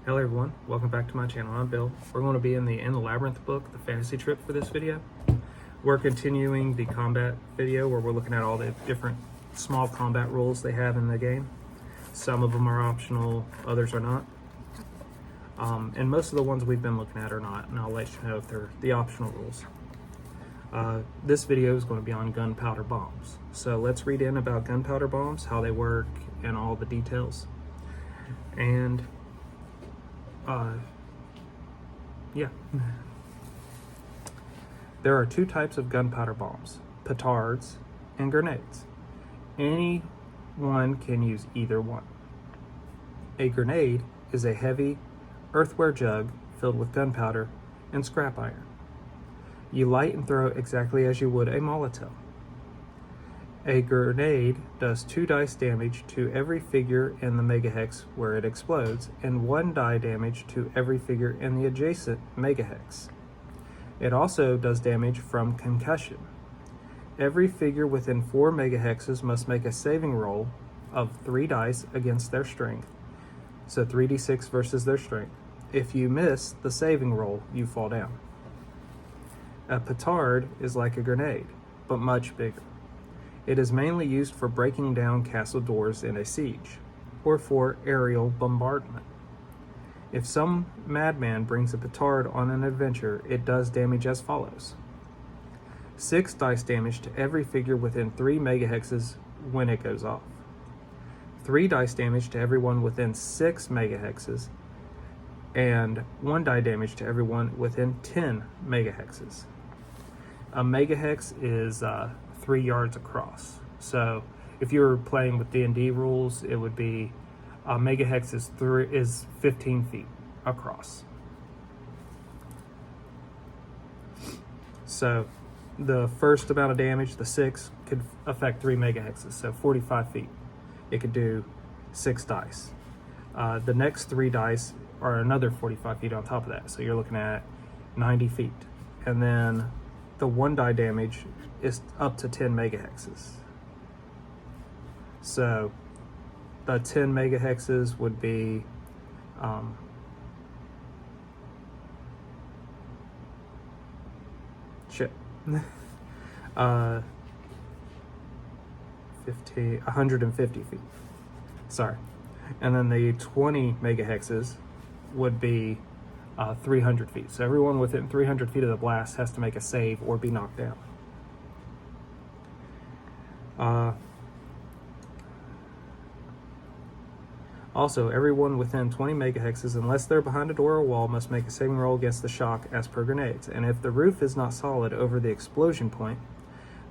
Hello everyone, welcome back to my channel. I'm Bill. We're going to be in the Labyrinth book, the fantasy trip, for this video. We're continuing the combat video where we're looking at all the different small combat rules they have in the game. Some of them are optional, others are not. And most of the ones we've been looking at are not, and I'll let you know if they're the optional rules. This video is going to be on gunpowder bombs. So let's read in about gunpowder bombs, how they work, and all the details. And yeah. There are two types of gunpowder bombs, petards and grenades. Any one can use either one. A grenade is a heavy earthenware jug filled with gunpowder and scrap iron. You light and throw exactly as you would a Molotov. A grenade does 2 dice damage to every figure in the megahex where it explodes, and 1 die damage to every figure in the adjacent megahex. It also does damage from concussion. Every figure within 4 megahexes must make a saving roll of 3 dice against their strength, so 3d6 versus their strength. If you miss the saving roll, you fall down. A petard is like a grenade, but much bigger. It is mainly used for breaking down castle doors in a siege, or for aerial bombardment. If some madman brings a petard on an adventure, it does damage as follows: 6 dice damage to every figure within 3 megahexes when it goes off. 3 dice damage to everyone within 6 megahexes, and 1 die damage to everyone within 10 megahexes. A megahex is 3 yards across. So if you were playing with D&D rules, it would be a megahex is 15 feet across. So the first amount of damage, the 6, could affect 3 megahexes, so 45 feet. It could do 6 dice. The next 3 dice are another 45 feet on top of that, so you're looking at 90 feet. And then the 1 die damage is up to 10 megahexes. So the 10 megahexes would be 150 feet. Sorry. And then the 20 megahexes would be 300 feet. So everyone within 300 feet of the blast has to make a save or be knocked down. Also, everyone within 20 megahexes, unless they're behind a door or wall, must make a saving roll against the shock as per grenades. And if the roof is not solid over the explosion point,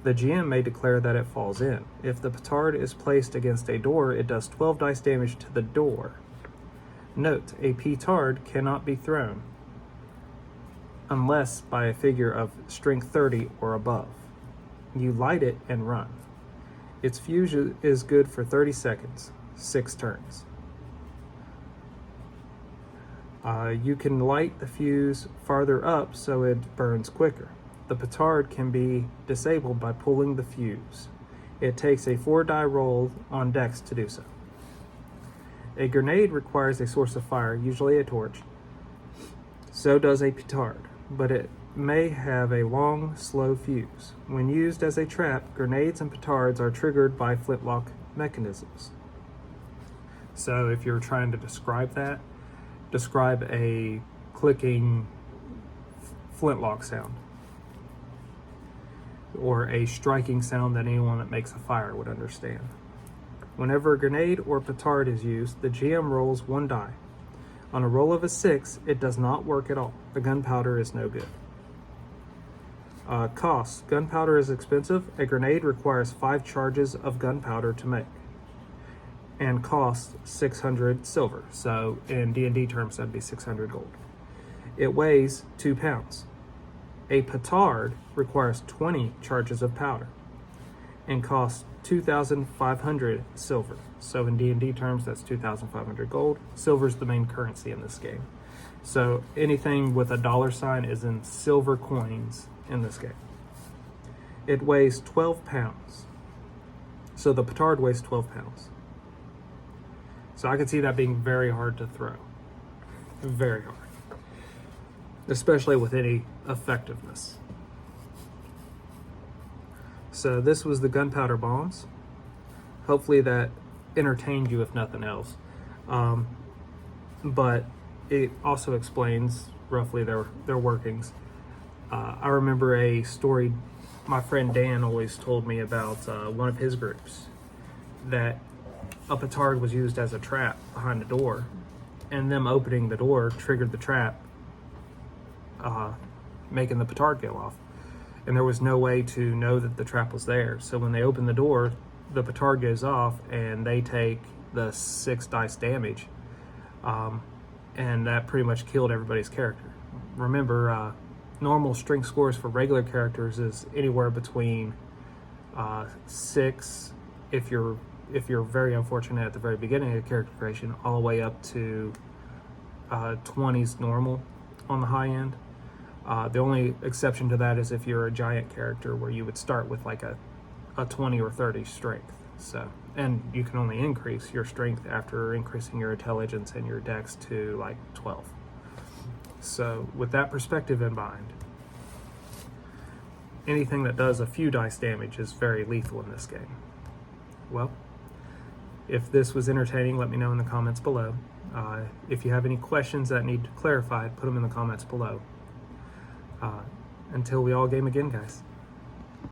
the GM may declare that it falls in. If the petard is placed against a door, it does 12 dice damage to the door. Note, a petard cannot be thrown unless by a figure of strength 30 or above. You light it and run. Its fuse is good for 30 seconds, 6 turns. You can light the fuse farther up so it burns quicker. The petard can be disabled by pulling the fuse. It takes a 4 die roll on dex to do so. A grenade requires a source of fire, usually a torch. So does a petard, but it may have a long, slow fuse. When used as a trap, grenades and petards are triggered by flintlock mechanisms. So if you're trying to describe that, describe a clicking flintlock sound, or a striking sound that anyone that makes a fire would understand. Whenever a grenade or petard is used, the GM rolls 1 die. On a roll of a 6, it does not work at all. The gunpowder is no good. Costs. Gunpowder is expensive. A grenade requires 5 charges of gunpowder to make, and costs 600 silver. So in D&D terms, that'd be 600 gold. It weighs 2 pounds. A petard requires 20 charges of powder and costs 2,500 silver. So in D&D terms, that's 2,500 gold. Silver is the main currency in this game. So anything with a dollar sign is in silver coins in this game. It weighs 12 pounds. So the petard weighs 12 pounds. So I could see that being very hard to throw. Very hard. Especially with any effectiveness. So this was the gunpowder bombs. Hopefully that entertained you if nothing else. But it also explains roughly their workings. I remember a story my friend Dan always told me about one of his groups, that a petard was used as a trap behind the door, and them opening the door triggered the trap, making the petard go off. And there was no way to know that the trap was there. So when they open the door, the petard goes off and they take the 6 dice damage. And that pretty much killed everybody's character. Remember, normal strength scores for regular characters is anywhere between 6 if you're very unfortunate at the very beginning of character creation, all the way up to 20's normal on the high end. The only exception to that is if you're a giant character, where you would start with like a 20 or 30 strength. So, and you can only increase your strength after increasing your intelligence and your dex to like 12. So with that perspective in mind, anything that does a few dice damage is very lethal in this game. Well, if this was entertaining, let me know in the comments below. If you have any questions that need clarified, put them in the comments below. Until we all game again, guys.